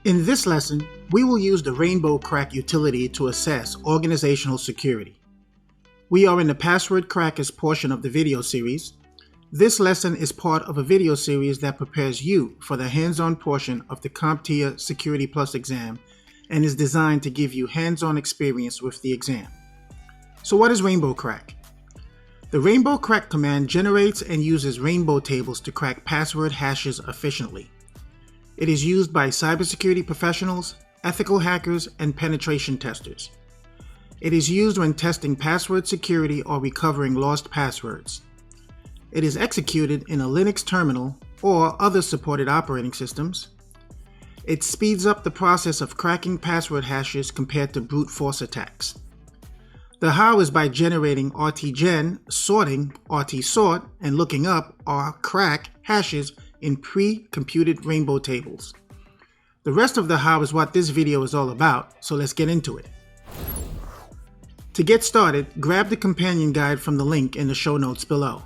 In this lesson, we will use the RainbowCrack utility to assess organizational security. We are in the password crackers portion of the video series. This lesson is part of a video series that prepares you for the hands-on portion of the CompTIA Security Plus exam and is designed to give you hands-on experience with the exam. So what is RainbowCrack? The RainbowCrack command generates and uses rainbow tables to crack password hashes efficiently. It is used by cybersecurity professionals, ethical hackers, and penetration testers. It is used when testing password security or recovering lost passwords. It is executed in a Linux terminal or other supported operating systems. It speeds up the process of cracking password hashes compared to brute force attacks. The how is by generating RTGen, sorting, RT-sort, and looking up RCrack hashes in pre-computed rainbow tables. The rest of the how is what this video is all about, so let's get into it. To get started, grab the companion guide from the link in the show notes below.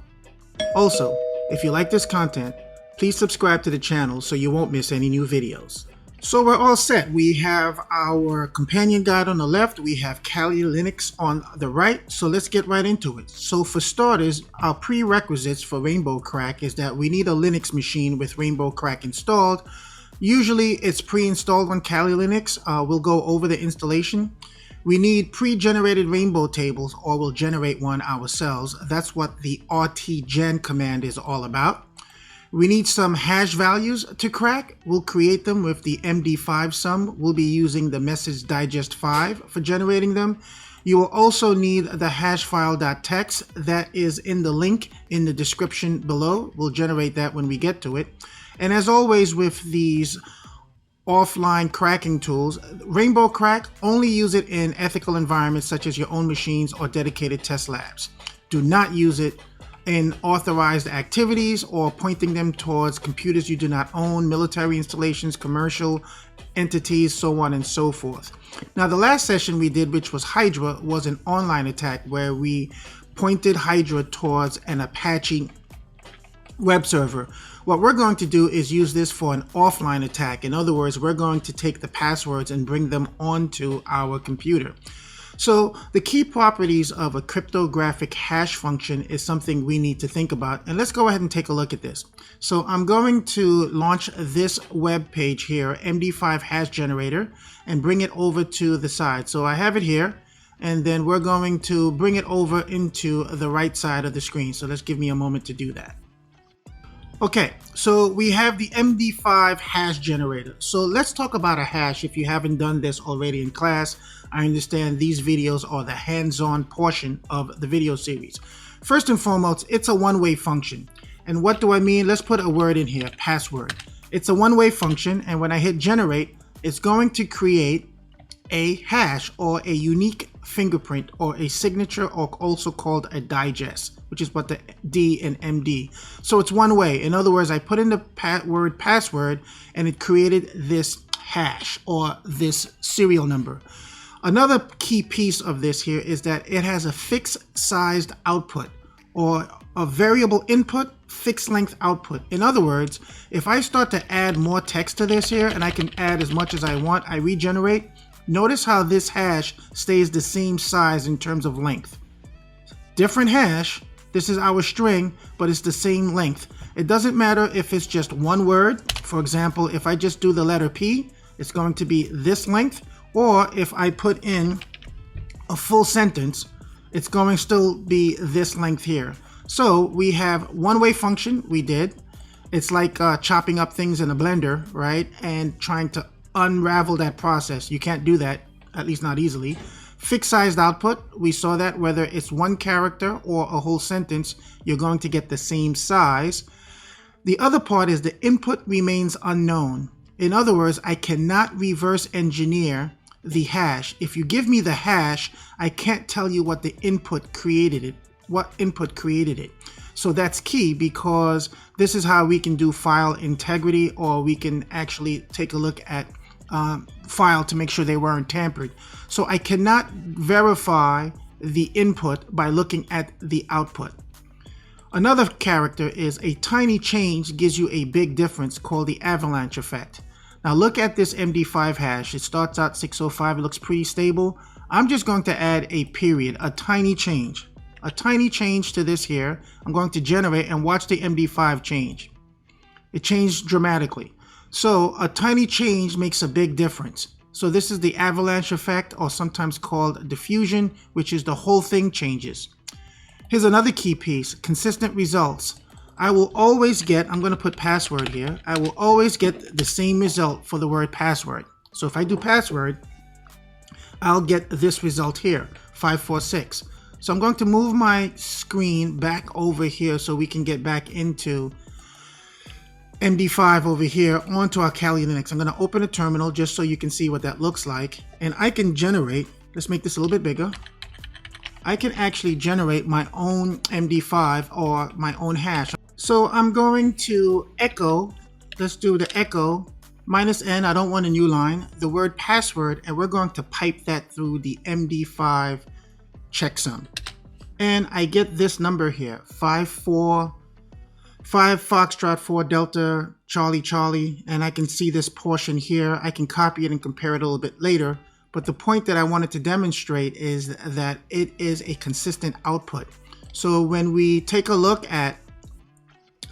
Also, if you like this content, please subscribe to the channel so you won't miss any new videos. So we're all set. We have our companion guide on the left, we have Kali Linux on the right, so let's get right into it. So for starters, our prerequisites for RainbowCrack is that we need a Linux machine with RainbowCrack installed. Usually it's pre-installed on Kali Linux. We'll go over the installation. We need pre-generated rainbow tables, or we'll generate one ourselves. That's what the RTGen command is all about. We need some hash values to crack. We'll create them with the MD5 sum. We'll be using the message digest 5 for generating them. You will also need the hash file.txt that is in the link in the description below. We'll generate that when we get to it. And as always with these offline cracking tools, RainbowCrack, only use it in ethical environments such as your own machines or dedicated test labs. Do not use it in authorized activities or pointing them towards computers you do not own, military installations, commercial entities, so on and so forth. Now, the last session we did, which was Hydra, was an online attack where we pointed Hydra towards an Apache web server. What we're going to do is use this for an offline attack. In other words, we're going to take the passwords and bring them onto our computer. So the key properties of a cryptographic hash function is something we need to think about. And let's go ahead and take a look at this. So I'm going to launch this web page here, MD5 hash generator, and bring it over to the side. So I have it here, and then we're going to bring it over into the right side of the screen. So let's give me a moment to do that. Okay, so we have the MD5 hash generator. So let's talk about a hash if you haven't done this already in class. I understand these videos are the hands-on portion of the video series. First and foremost, it's a one-way function. And what do I mean? Let's put a word in here, password. It's a one-way function, and when I hit generate, it's going to create a hash or a unique fingerprint or a signature, or also called a digest, which is what the D and MD. So it's one way. In other words, I put in the word password and it created this hash or this serial number. Another key piece of this here is that it has a fixed sized output or a variable input, fixed length output. In other words, if I start to add more text to this here, and I can add as much as I want, I regenerate. Notice how this hash stays the same size in terms of length. Different hash, this is our string, but it's the same length. It doesn't matter if it's just one word. For example, if I just do the letter P, it's going to be this length. Or if I put in a full sentence, it's going to still be this length here. So we have one-way function, we did. It's like chopping up things in a blender, right? And trying to unravel that process. You can't do that, at least not easily. Fixed sized output, we saw that whether it's one character or a whole sentence, you're going to get the same size. The other part is the input remains unknown. In other words, I cannot reverse engineer the hash. If you give me the hash, I can't tell you what the input created it, what input created it. So that's key, because this is how we can do file integrity, or we can actually take a look at file to make sure they weren't tampered. So I cannot verify the input by looking at the output. Another character is a tiny change gives you a big difference, called the avalanche effect. Now look at this MD5 hash. It starts out 605. It looks pretty stable. I'm just going to add a period, a tiny change to this here. I'm going to generate and watch the MD5 change. It changed dramatically. So a tiny change makes a big difference. So this is the avalanche effect, or sometimes called diffusion, which is the whole thing changes. Here's another key piece, consistent results. I will always get, I'm going to put password here, I will always get the same result for the word password. So if I do password, I'll get this result here, 546. So I'm going to move my screen back over here so we can get back into MD5 over here onto our Kali Linux. I'm going to open a terminal just so you can see what that looks like. And I can generate, let's make this a little bit bigger. I can actually generate my own MD5 or my own hash. So I'm going to echo, let's do the echo -n, I don't want a new line, the word password, and we're going to pipe that through the MD5 checksum. And I get this number here, 5 Foxtrot 4 Delta Charlie Charlie, and I can see this portion here. I can copy it and compare it a little bit later. But the point that I wanted to demonstrate is that it is a consistent output. So when we take a look at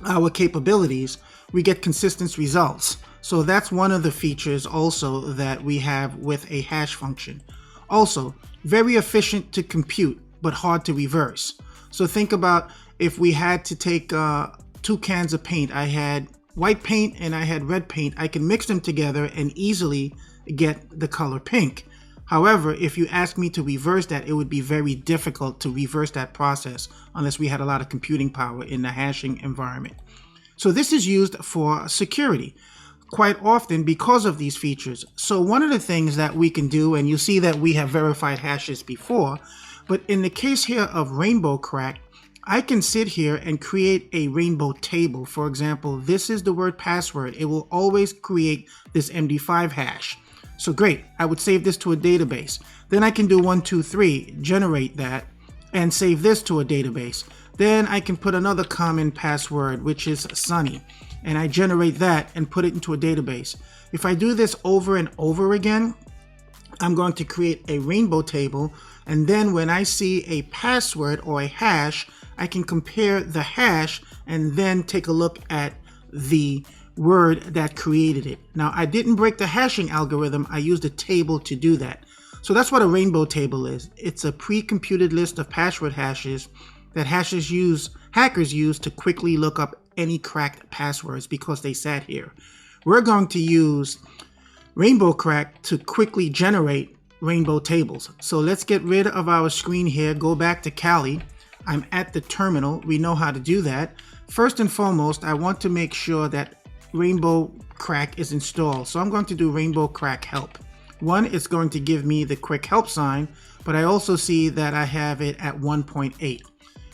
our capabilities, we get consistent results. So that's one of the features also that we have with a hash function. Also, very efficient to compute, but hard to reverse. So think about if we had to take 2 cans of paint. I had white paint and I had red paint. I can mix them together and easily get the color pink. However, if you ask me to reverse that, it would be very difficult to reverse that process unless we had a lot of computing power in the hashing environment. So this is used for security quite often because of these features. So one of the things that we can do, and you see that we have verified hashes before, but in the case here of RainbowCrack, I can sit here and create a rainbow table. For example, this is the word password. It will always create this MD5 hash. So great, I would save this to a database. Then I can do 1, 2, 3, generate that, and save this to a database. Then I can put another common password, which is Sunny, and I generate that and put it into a database. If I do this over and over again, I'm going to create a rainbow table, and then when I see a password or a hash, I can compare the hash and then take a look at the word that created it. Now, I didn't break the hashing algorithm. I used a table to do that. So that's what a rainbow table is. It's a pre-computed list of password hashes that hackers use to quickly look up any cracked passwords because they sat here. We're going to use RainbowCrack to quickly generate rainbow tables. So let's get rid of our screen here, go back to Kali. I'm at the terminal. We know how to do that. First and foremost, I want to make sure that RainbowCrack is installed. So I'm going to do RainbowCrack help. One, it's going to give me the quick help sign, but I also see that I have it at 1.8.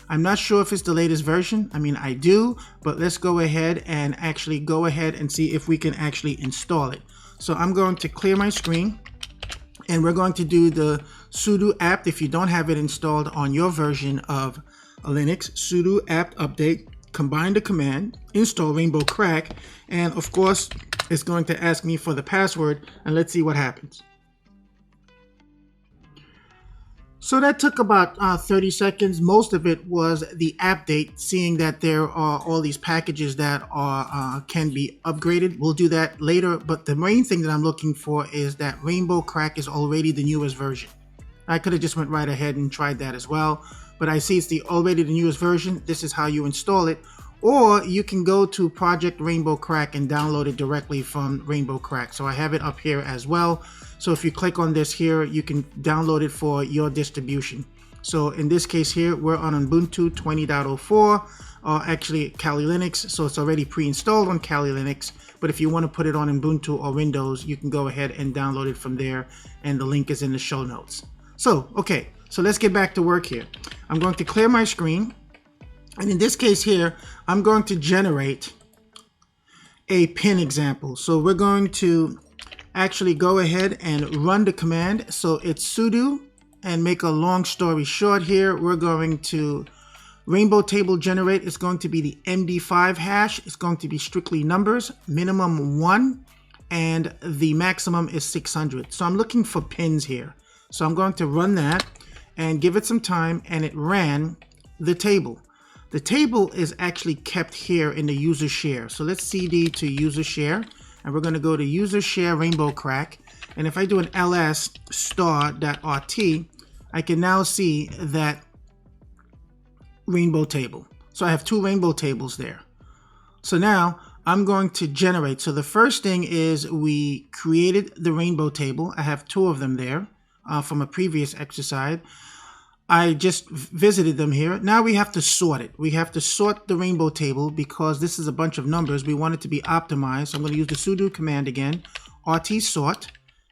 I'm not sure if it's the latest version. I mean, I do, but let's go ahead and see if we can actually install it. So I'm going to clear my screen, and we're going to do the sudo apt if you don't have it installed on your version of Linux. Sudo apt update, combine the command, install RainbowCrack, and of course it's going to ask me for the password, and let's see what happens. So that took about 30 seconds. Most of it was the update, seeing that there are all these packages that are can be upgraded. We'll do that later, but the main thing that I'm looking for is that RainbowCrack is already the newest version. I could have just went right ahead and tried that as well, but I see it's already the newest version. This is how you install it, or you can go to Project RainbowCrack and download it directly from RainbowCrack. So I have it up here as well. So if you click on this here, you can download it for your distribution. So in this case here, we're on Ubuntu 20.04, or actually Kali Linux. So it's already pre-installed on Kali Linux. But if you want to put it on Ubuntu or Windows, you can go ahead and download it from there. And the link is in the show notes. So, okay, so let's get back to work here. I'm going to clear my screen. And in this case here, I'm going to generate a pin example. So we're going to actually go ahead and run the command. So it's sudo, and make a long story short here, we're going to rainbow table generate. It's going to be the MD5 hash. It's going to be strictly numbers, minimum 1, and the maximum is 600. So I'm looking for pins here. So I'm going to run that and give it some time, and it ran the table. The table is actually kept here in the user share. So let's cd to user share, and we're going to go to user share RainbowCrack. And if I do an ls star.rt, I can now see that rainbow table. So I have two rainbow tables there. So now I'm going to generate. So the first thing is we created the rainbow table. I have two of them there from a previous exercise. I just visited them here. Now we have to sort it. We have to sort the rainbow table because this is a bunch of numbers. We want it to be optimized. So I'm going to use the sudo command again, rt sort.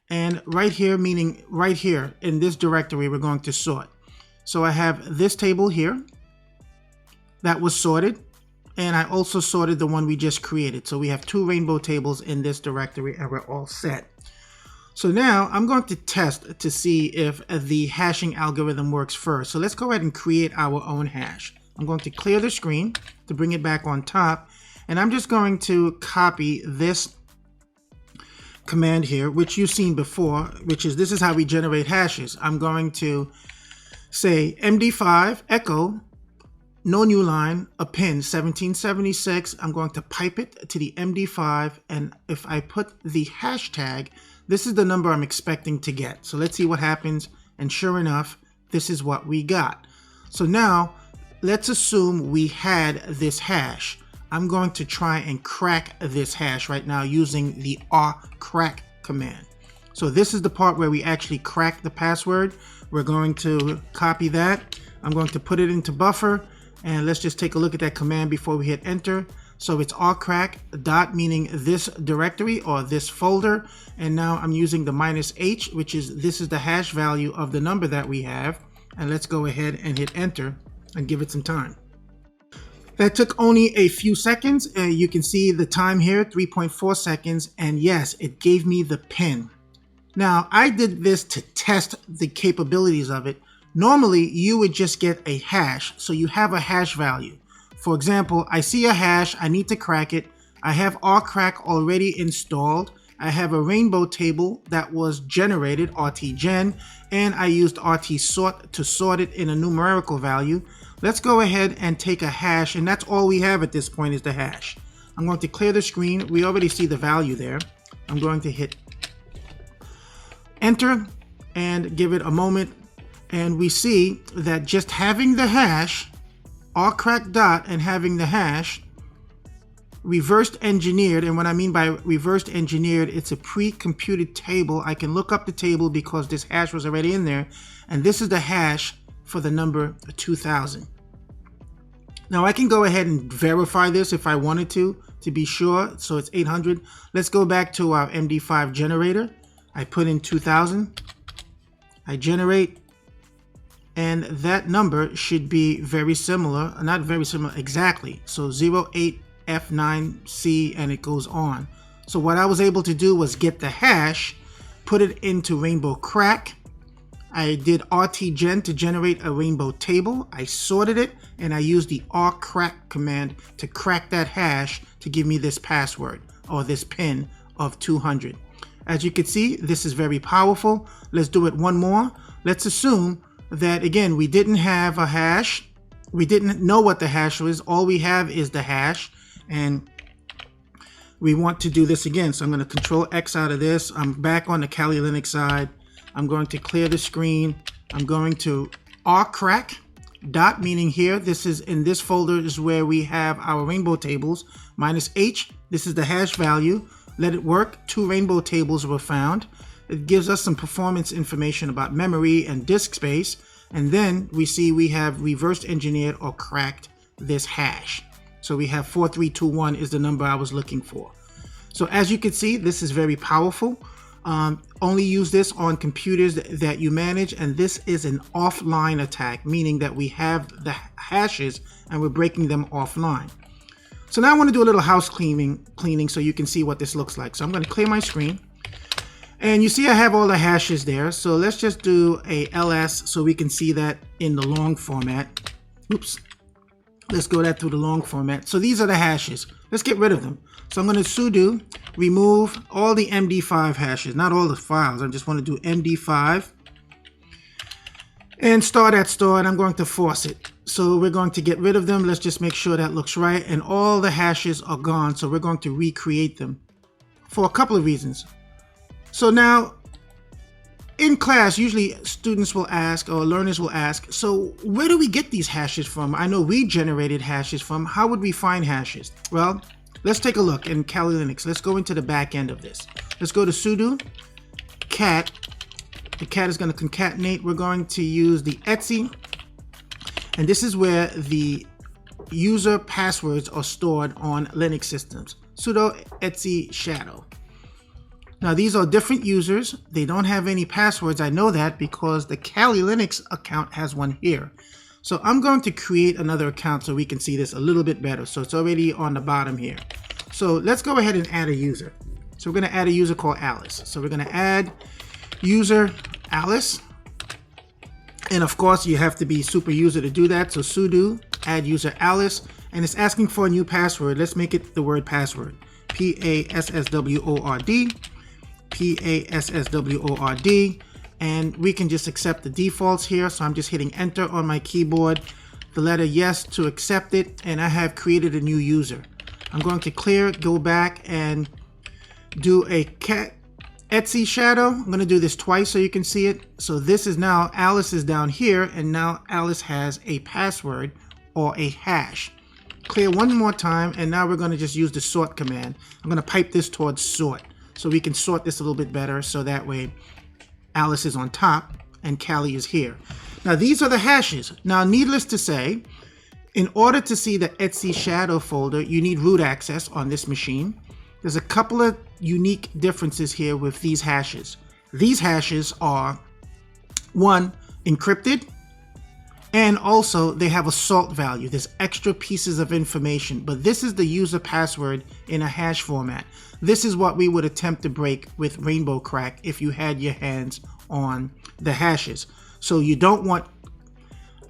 And right here, meaning right here in this directory, we're going to sort. So I have this table here that was sorted. And I also sorted the one we just created. So we have two rainbow tables in this directory and we're all set. So now I'm going to test to see if the hashing algorithm works first. So let's go ahead and create our own hash. I'm going to clear the screen to bring it back on top. And I'm just going to copy this command here, which you've seen before, which is this is how we generate hashes. I'm going to say MD5 echo no new line, append 1776. I'm going to pipe it to the MD5. And if I put the hashtag, this is the number I'm expecting to get. So let's see what happens. And sure enough, this is what we got. So now let's assume we had this hash. I'm going to try and crack this hash right now using the rcrack command. So this is the part where we actually crack the password. We're going to copy that. I'm going to put it into buffer. And let's just take a look at that command before we hit enter. So it's rcrack dot meaning this directory or this folder. And now I'm using the -h, which is this is the hash value of the number that we have. And let's go ahead and hit enter and give it some time. That took only a few seconds. You can see the time here, 3.4 seconds. And yes, it gave me the pin. Now I did this to test the capabilities of it. Normally, you would just get a hash, so you have a hash value. For example, I see a hash, I need to crack it. I have rcrack already installed. I have a rainbow table that was generated, rtgen, and I used rtsort to sort it in a numerical value. Let's go ahead and take a hash, and that's all we have at this point is the hash. I'm going to clear the screen. We already see the value there. I'm going to hit enter and give it a moment. And we see that just having the hash, rcrack dot, and having the hash reversed engineered. And what I mean by reversed engineered, it's a pre-computed table. I can look up the table because this hash was already in there. And this is the hash for the number 2000. Now I can go ahead and verify this if I wanted to be sure. So it's 800. Let's go back to our MD5 generator. I put in 2000. I generate. And that number should be very similar, not very similar exactly. So 08F9C and it goes on. So what I was able to do was get the hash, put it into RainbowCrack. I did rtgen to generate a rainbow table. I sorted it and I used the rcrack command to crack that hash to give me this password or this pin of 200. As you can see, this is very powerful. Let's do it one more. Let's assume that again, we didn't have a hash. We didn't know what the hash was. All we have is the hash. And we want to do this again. So I'm going to Control X out of this. I'm back on the Kali Linux side. I'm going to clear the screen. I'm going to rcrack dot, meaning here, this is in this folder is where we have our rainbow tables. -h, this is the hash value. Let it work. 2 rainbow tables were found. It gives us some performance information about memory and disk space. And then we see we have reversed engineered or cracked this hash. So we have 4321 is the number I was looking for. So as you can see, this is very powerful. Only use this on computers that you manage. And this is an offline attack, meaning that we have the hashes and we're breaking them offline. So now I want to do a little house cleaning so you can see what this looks like. So I'm going to clear my screen. And you see I have all the hashes there. So let's just do a ls so we can see that in the long format. Oops. Let's go that through the long format. So these are the hashes. let's get rid of them. So I'm going to sudo remove all the MD5 hashes, not all the files. I just want to do MD5 and star that star, and I'm going to force it. So we're going to get rid of them. Let's just make sure that looks right. And all the hashes are gone. So we're going to recreate them for a couple of reasons. So now in class, usually students will ask, or learners will ask, so where do we get these hashes from? I know we generated hashes from. How would we find hashes? Well, let's take a look in Kali Linux. Let's go into the back end of this. Let's go to sudo cat. The cat is going to concatenate. We're going to use the etc. And this is where the user passwords are stored on Linux systems. Sudo etc shadow. Now these are different users. They don't have any passwords. I know that because the Kali Linux account has one here. So I'm going to create another account so we can see this a little bit better. So it's already on the bottom here. So let's go ahead and add a user. So we're going to add a user called Alice. So we're going to add user Alice. And of course you have to be super user to do that. So sudo add user Alice, and it's asking for a new password. Let's make it the word password. Password. Password, and we can just accept the defaults here. So I'm just hitting enter on my keyboard, the letter yes to accept it, and I have created a new user. I'm going to clear, go back and do a cat etc shadow. I'm going to do this twice so you can see it. So this is now Alice is down here, and now Alice has a password or a hash. Clear one more time, and now we're going to just use the sort command. I'm going to pipe this towards sort so we can sort this a little bit better, so that way Alice is on top and Kali is here. Now these are the hashes. Now needless to say, in order to see the etc shadow folder, you need root access on this machine. There's a couple of unique differences here with these hashes. These hashes are, one, encrypted, and also they have a salt value. There's extra pieces of information, but this is the user password in a hash format. This is what we would attempt to break with RainbowCrack if you had your hands on the hashes. So you don't want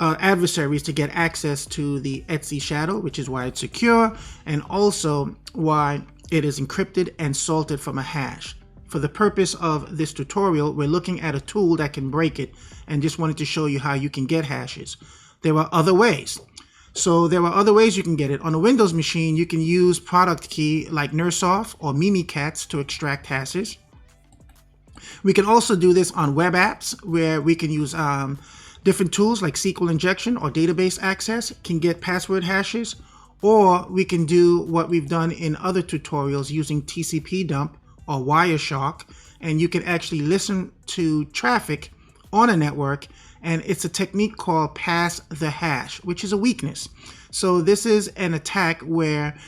adversaries to get access to the etc shadow, which is why it's secure, and also why it is encrypted and salted from a hash. For the purpose of this tutorial, we're looking at a tool that can break it, and just wanted to show you how you can get hashes. There are other ways. So there are other ways you can get it. On a Windows machine, you can use product key like Nursoft or Mimikatz to extract hashes. We can also do this on web apps, where we can use different tools like SQL injection or database access can get password hashes. Or we can do what we've done in other tutorials using TCP dump or Wireshark, and you can actually listen to traffic on a network, and it's a technique called pass the hash, which is a weakness. So this is an attack where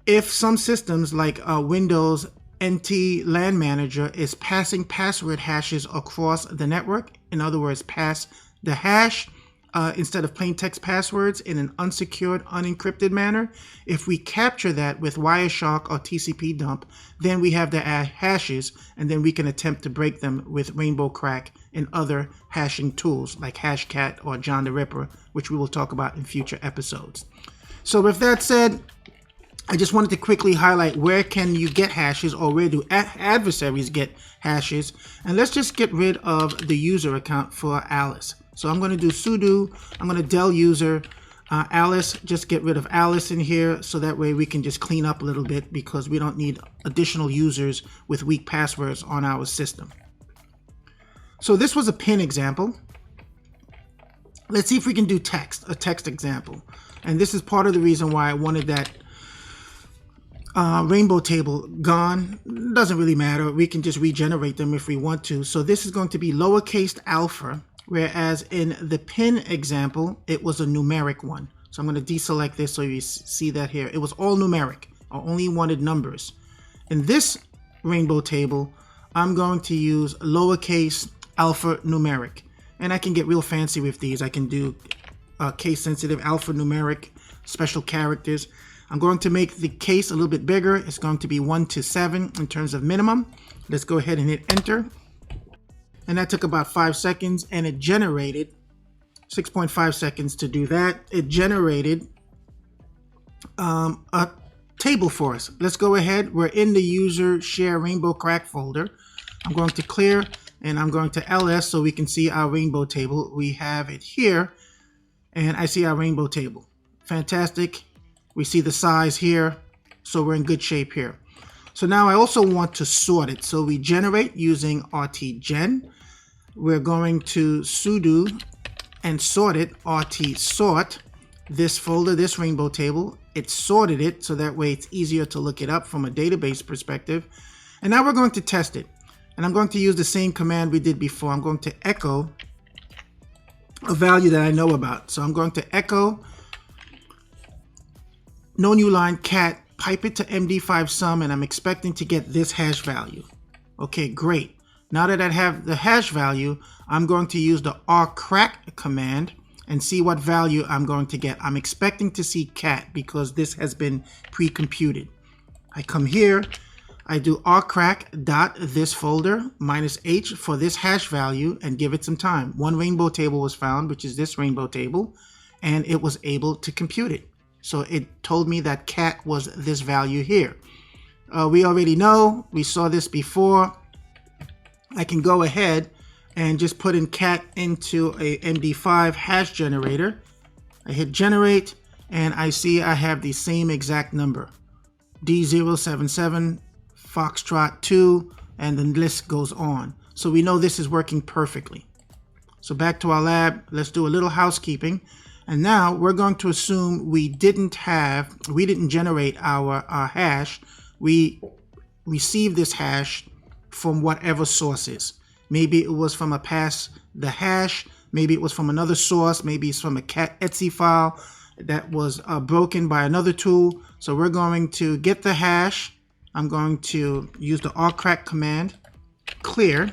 if some systems like Windows NT LAN Manager is passing password hashes across the network, in other words, pass the hash, instead of plain text passwords in an unsecured, unencrypted manner, if we capture that with Wireshark or TCP dump, then we have the hashes, and then we can attempt to break them with RainbowCrack and other hashing tools like Hashcat or John the Ripper, which we will talk about in future episodes. So with that said, I just wanted to quickly highlight where can you get hashes, or where do adversaries get hashes, and let's just get rid of the user account for Alice. So I'm going to do sudo, I'm going to del user Alice, just get rid of Alice in here, so that way we can just clean up a little bit, because we don't need additional users with weak passwords on our system. So this was a pin example. Let's see if we can do a text example. And this is part of the reason why I wanted that rainbow table gone. Doesn't really matter. We can just regenerate them if we want to. So this is going to be lowercase alpha, whereas in the pin example, it was a numeric one. So I'm going to deselect this so you see that here. It was all numeric. I only wanted numbers. In this rainbow table, I'm going to use lowercase alpha numeric. And I can get real fancy with these. I can do case sensitive alphanumeric special characters. I'm going to make the case a little bit bigger. It's going to be 1 to 7 in terms of minimum. Let's go ahead and hit enter. And that took about 5 seconds, and it generated 6.5 seconds to do that. It generated a table for us. Let's go ahead. We're in the user share RainbowCrack folder. I'm going to clear and I'm going to ls so we can see our rainbow table. We have it here and I see our rainbow table. Fantastic. We see the size here, so we're in good shape here. So now I also want to sort it. So we generate using rtgen. We're going to sudo and sort it, rt sort, this folder, this rainbow table. It sorted it, so that way it's easier to look it up from a database perspective. And now we're going to test it. And I'm going to use the same command we did before. I'm going to echo a value that I know about. So I'm going to echo no new line cat, pipe it to MD5 sum, and I'm expecting to get this hash value. Okay, great. Now that I have the hash value, I'm going to use the rcrack command and see what value I'm going to get. I'm expecting to see cat because this has been pre-computed. I come here, I do rcrack dot this folder minus h for this hash value and give it some time. One rainbow table was found, which is this rainbow table, and it was able to compute it. So it told me that cat was this value here. We already know, we saw this before. I can go ahead and just put in cat into a MD5 hash generator. I hit generate and I see I have the same exact number. D077, Foxtrot 2, and the list goes on. So we know this is working perfectly. So back to our lab, let's do a little housekeeping. And now we're going to assume we didn't generate our hash. We received this hash from whatever sources. Maybe it was from a pass the hash, maybe it was from another source, maybe it's from a cat Etsy file that was broken by another tool. So we're going to get the hash. I'm going to use the rcrack command, clear.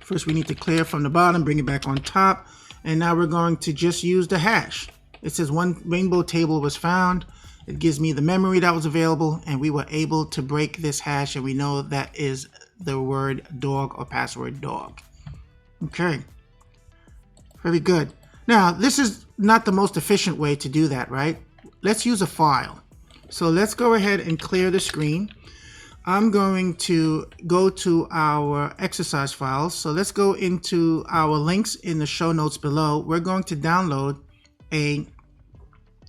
First we need to clear from the bottom, bring it back on top. And now we're going to just use the hash. It says one rainbow table was found. It gives me the memory that was available, and we were able to break this hash, and we know that is the word dog or password dog. Okay, very good. Now, this is not the most efficient way to do that, right? Let's use a file. So let's go ahead and clear the screen. I'm going to go to our exercise files. So let's go into our links in the show notes below. We're going to download a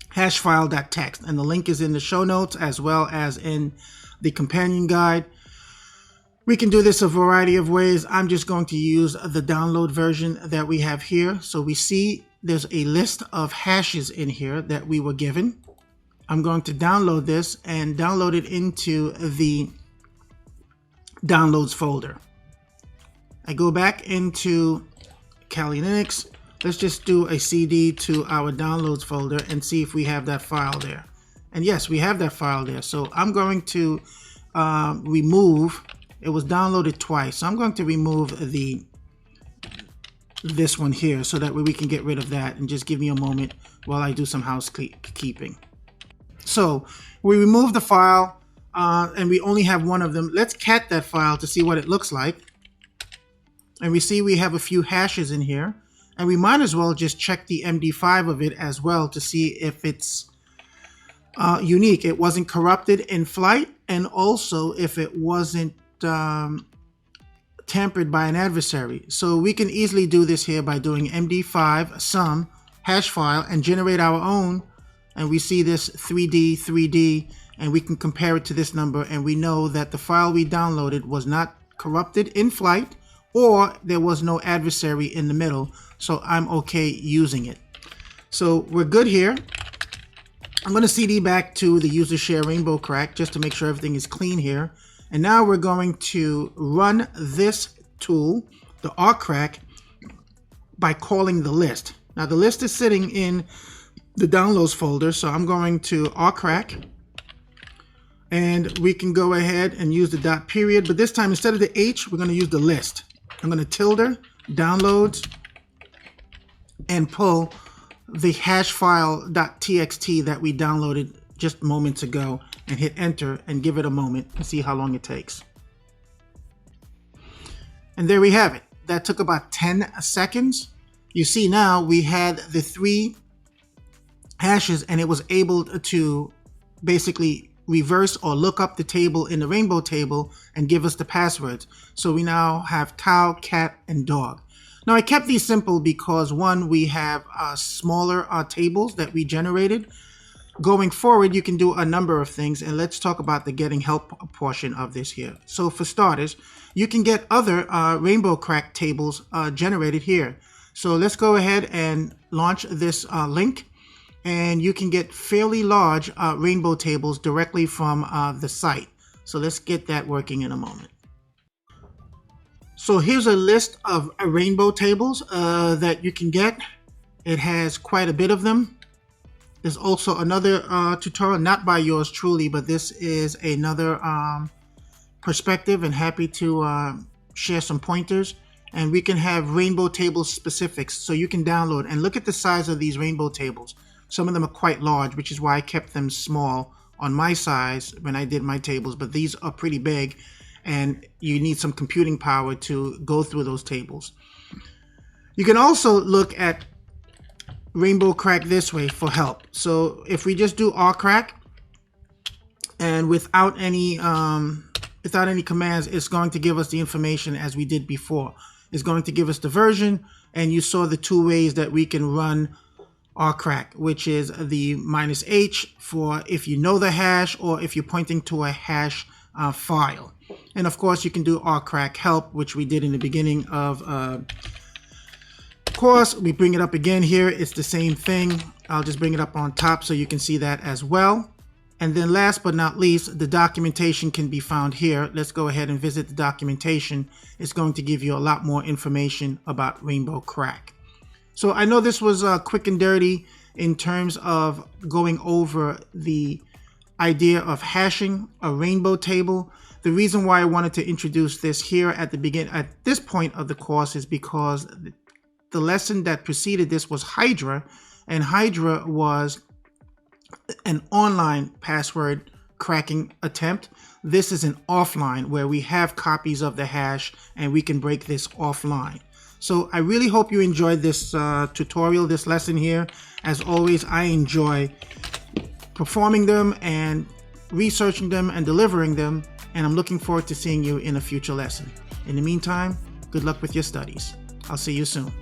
hash file.txt, and the link is in the show notes as well as in the companion guide. We can do this a variety of ways. I'm just going to use the download version that we have here. So we see there's a list of hashes in here that we were given. I'm going to download this and download it into the downloads folder. I go back into Kali Linux. Let's just do a CD to our downloads folder and see if we have that file there. And yes, we have that file there. So I'm going to remove, it was downloaded twice. So I'm going to remove this one here so that way we can get rid of that, and just give me a moment while I do some housekeeping. So we remove the file and we only have one of them. Let's cat that file to see what it looks like. And we see we have a few hashes in here. And we might as well just check the MD5 of it as well to see if it's unique. It wasn't corrupted in flight, and also if it wasn't tampered by an adversary. So we can easily do this here by doing MD5 sum hash file and generate our own. And we see this 3D, and we can compare it to this number, and we know that the file we downloaded was not corrupted in flight, or there was no adversary in the middle. So I'm okay using it. So we're good here. I'm going to CD back to the user share RainbowCrack just to make sure everything is clean here. And now we're going to run this tool, the rcrack, by calling the list. Now the list is sitting in the downloads folder, so I'm going to rcrack, and we can go ahead and use the dot period, but this time instead of the H, we're going to use the list. I'm going to tilde downloads and pull the hash file.txt that we downloaded just moments ago, and hit enter and give it a moment and see how long it takes. And there we have it. That took about 10 seconds. You see now we had the 3 hashes, and it was able to basically reverse or look up the table in the rainbow table and give us the passwords. So we now have cow, cat, and dog. Now I kept these simple because one, we have smaller tables that we generated. Going forward, you can do a number of things, and let's talk about the getting help portion of this here. So for starters, you can get other RainbowCrack tables generated here. So let's go ahead and launch this link, and you can get fairly large rainbow tables directly from the site. So let's get that working in a moment. So here's a list of rainbow tables that you can get. It has quite a bit of them. There's also another tutorial, not by yours truly, but this is another perspective, and happy to share some pointers. And we can have rainbow table specifics, so you can download and look at the size of these rainbow tables. Some of them are quite large, which is why I kept them small on my size when I did my tables, but these are pretty big, and you need some computing power to go through those tables. You can also look at RainbowCrack this way for help. So if we just do rcrack, and without any commands, it's going to give us the information as we did before. It's going to give us the version, and you saw the two ways that we can run rcrack, which is the -h for if you know the hash, or if you're pointing to a hash file. And of course you can do rcrack help, which we did in the beginning of course. We bring it up again here. It's the same thing. I'll just bring it up on top so you can see that as well. And then last but not least, the documentation can be found here. Let's go ahead and visit the documentation. It's going to give you a lot more information about RainbowCrack. So I know this was quick and dirty in terms of going over the idea of hashing a rainbow table. The reason why I wanted to introduce this here at this point of the course is because the lesson that preceded this was Hydra, and Hydra was an online password cracking attempt. This is an offline, where we have copies of the hash and we can break this offline. So I really hope you enjoyed this tutorial, this lesson here. As always, I enjoy performing them and researching them and delivering them, and I'm looking forward to seeing you in a future lesson. In the meantime, good luck with your studies. I'll see you soon.